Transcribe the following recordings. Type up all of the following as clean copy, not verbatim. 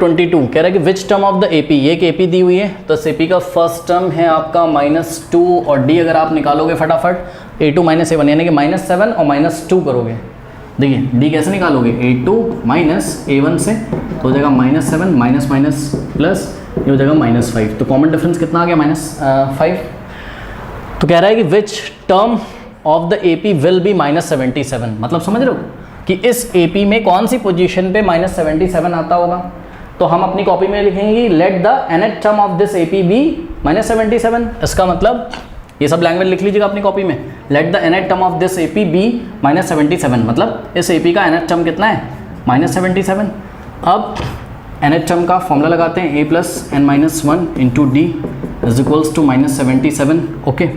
22 कह रहा है कि which term of the AP, ये एक एपी दी हुई है तो इस एपी का फर्स्ट टर्म है आपका -2 और डी अगर आप निकालोगे फटाफट A2 - A1 यानी कि -7 और -2 करोगे। देखिए डी कैसे निकालोगे, A2 - A1 से तो हो जाएगा -7 माइनस प्लस ये हो जाएगा -5, तो कॉमन डिफरेंस कितना आ गया -5। तो कह रहा है कि which term of the AP will be -77, मतलब समझ रहे हो कि इस एपी में कौन सी पोजीशन पे -77 आता होगा। तो हम अपनी कॉपी में लिखेंगे let the nth term of this AP be -77। इसका मतलब ये सब लैंग्वेज लिख लीजिएगा अपनी कॉपी में, let the nth term of this AP be -77, मतलब इस एपी का nth टर्म कितना है -77। अब nth टर्म का फॉर्मूला लगाते हैं, a + n-1 into d is equals to -77। Okay,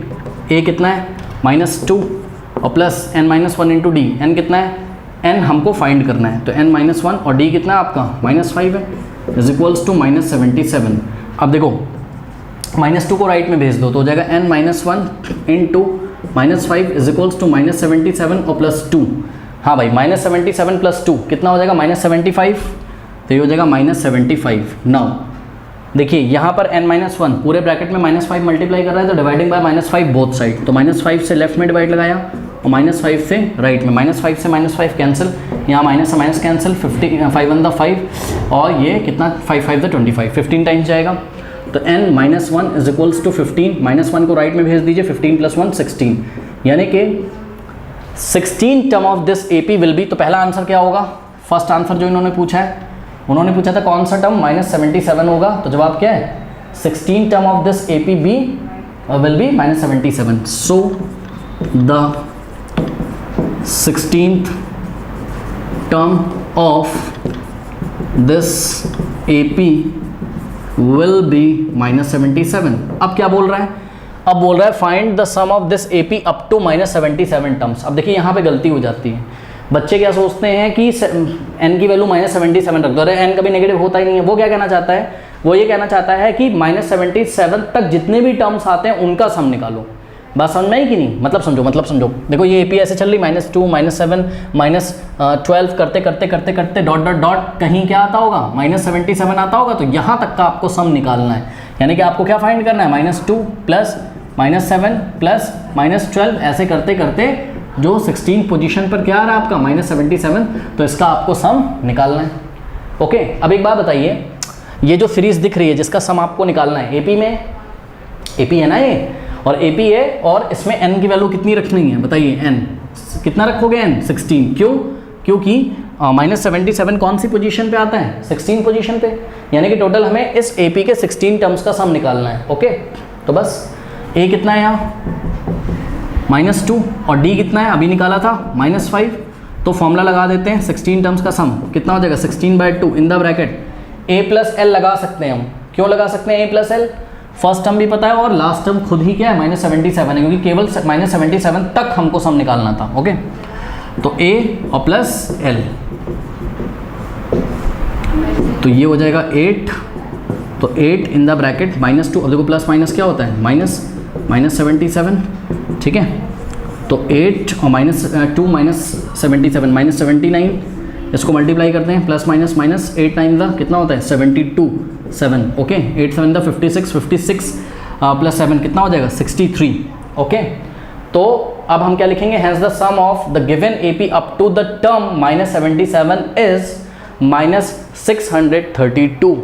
a कितना है -2 और plus n-1 into D, n कितना है, n हमको फाइंड करना है तो n-1 और d कितना है आपका -5 है इज इक्वल्स टू -77। अब देखो -2 को राइट में भेज दो तो हो जाएगा n-1 into -5 is equals to -77 और +2। हाँ भाई -77 + 2 कितना हो जाएगा -75, तो ये हो जाएगा -75। नाउ देखिए यहाँ पर n-1 पूरे ब्रैकेट में -5 मल्टीप्लाई कर रहा है तो डिवाइडिंग बाय -5 बोथ साइड, तो -5 से लेफ्ट में डिवाइड लगाया और -5 से राइट में, -5 से -5 कैंसिल, यहाँ माइनस से माइनस कैंसिल, 5 1 5 और ये कितना 5 5 25, 15 टाइम्स जाएगा तो n-1 इज इक्वल्स टू 15, -1 को राइट में भेज दीजिए, 15 + 1 16, यानी कि 16 term of this AP will be. तो पहला आंसर क्या होगा, फर्स्ट आंसर जो इन्होंने पूछा है, उन्होंने पूछा था कौन सा टर्म -77 होगा, तो जवाब क्या है 16 term of this AP be will be -77। So the 16th term of this AP will be -77। अब क्या बोल रहा है, अब बोल रहा है find the sum of this AP up to -77 terms. अब देखिए यहाँ पे गलती हो जाती है, बच्चे क्या सोचते हैं कि n की वैल्यू -77 रख दो, अरे n कभी नेगेटिव होता ही नहीं है। वो क्या कहना चाहता है, वो ये कहना चाहता है कि -77 तक जितने भी टर्म्स आते हैं उनका सम निकालो। बात समझ में आई कि नहीं, मतलब समझो देखो ये एपी ऐसे चल रही -2 -7 -12 करते करते करते करते डॉट डॉट डॉट कहीं क्या आता होगा -77 आता होगा, तो यहाँ तक का आपको सम निकालना है। यानी कि आपको क्या फाइंड करना है, -2 प्लस -7 प्लस -12 ऐसे करते करते जो 16 पोजीशन पर क्या आ रहा है आपका -77, तो इसका आपको सम निकालना है। ओके, अब एक बात बताइए, ये जो सीरीज दिख रही है जिसका सम आपको निकालना है, एपी में एपी है ना ये, और एपी है और इसमें n की वैल्यू कितनी रखनी है बताइए, n कितना रखोगे, n 16। क्यों, क्योंकि -77 कौन सी पोजीशन पे आता है, 16 पोजीशन पे, यानी कि टोटल हमें इस एपी के 16 टर्म्स का सम निकालना है। ओके, तो बस a कितना है यहाँ -2 और d कितना है अभी निकाला था -5, तो फॉर्मूला लगा देते हैं 16 टर्म्स का सम कितना हो जाएगा 16/2 in the bracket a + l लगा सकते हैं हम। क्यों लगा सकते हैं a + l, फर्स्ट टर्म भी पता है और लास्ट टर्म खुद ही क्या है -77 है, क्योंकि केवल -77 तक हमको सम निकालना था। ओके, तो a और प्लस l, तो ये हो जाएगा 8, तो 8 इन द ब्रैकेट -2, अब देखो प्लस माइनस क्या होता है -77, ठीक है, तो 8 और -2 -77 -79, इसको मल्टीप्लाई करते हैं, प्लस माइनस माइनस 8 9 द कितना होता है 72 7। ओके, 8 7 द 56 प्लस 7 कितना हो जाएगा 63। ओके, तो अब हम क्या लिखेंगे, has the sum of the given AP up to the term -77 is -632।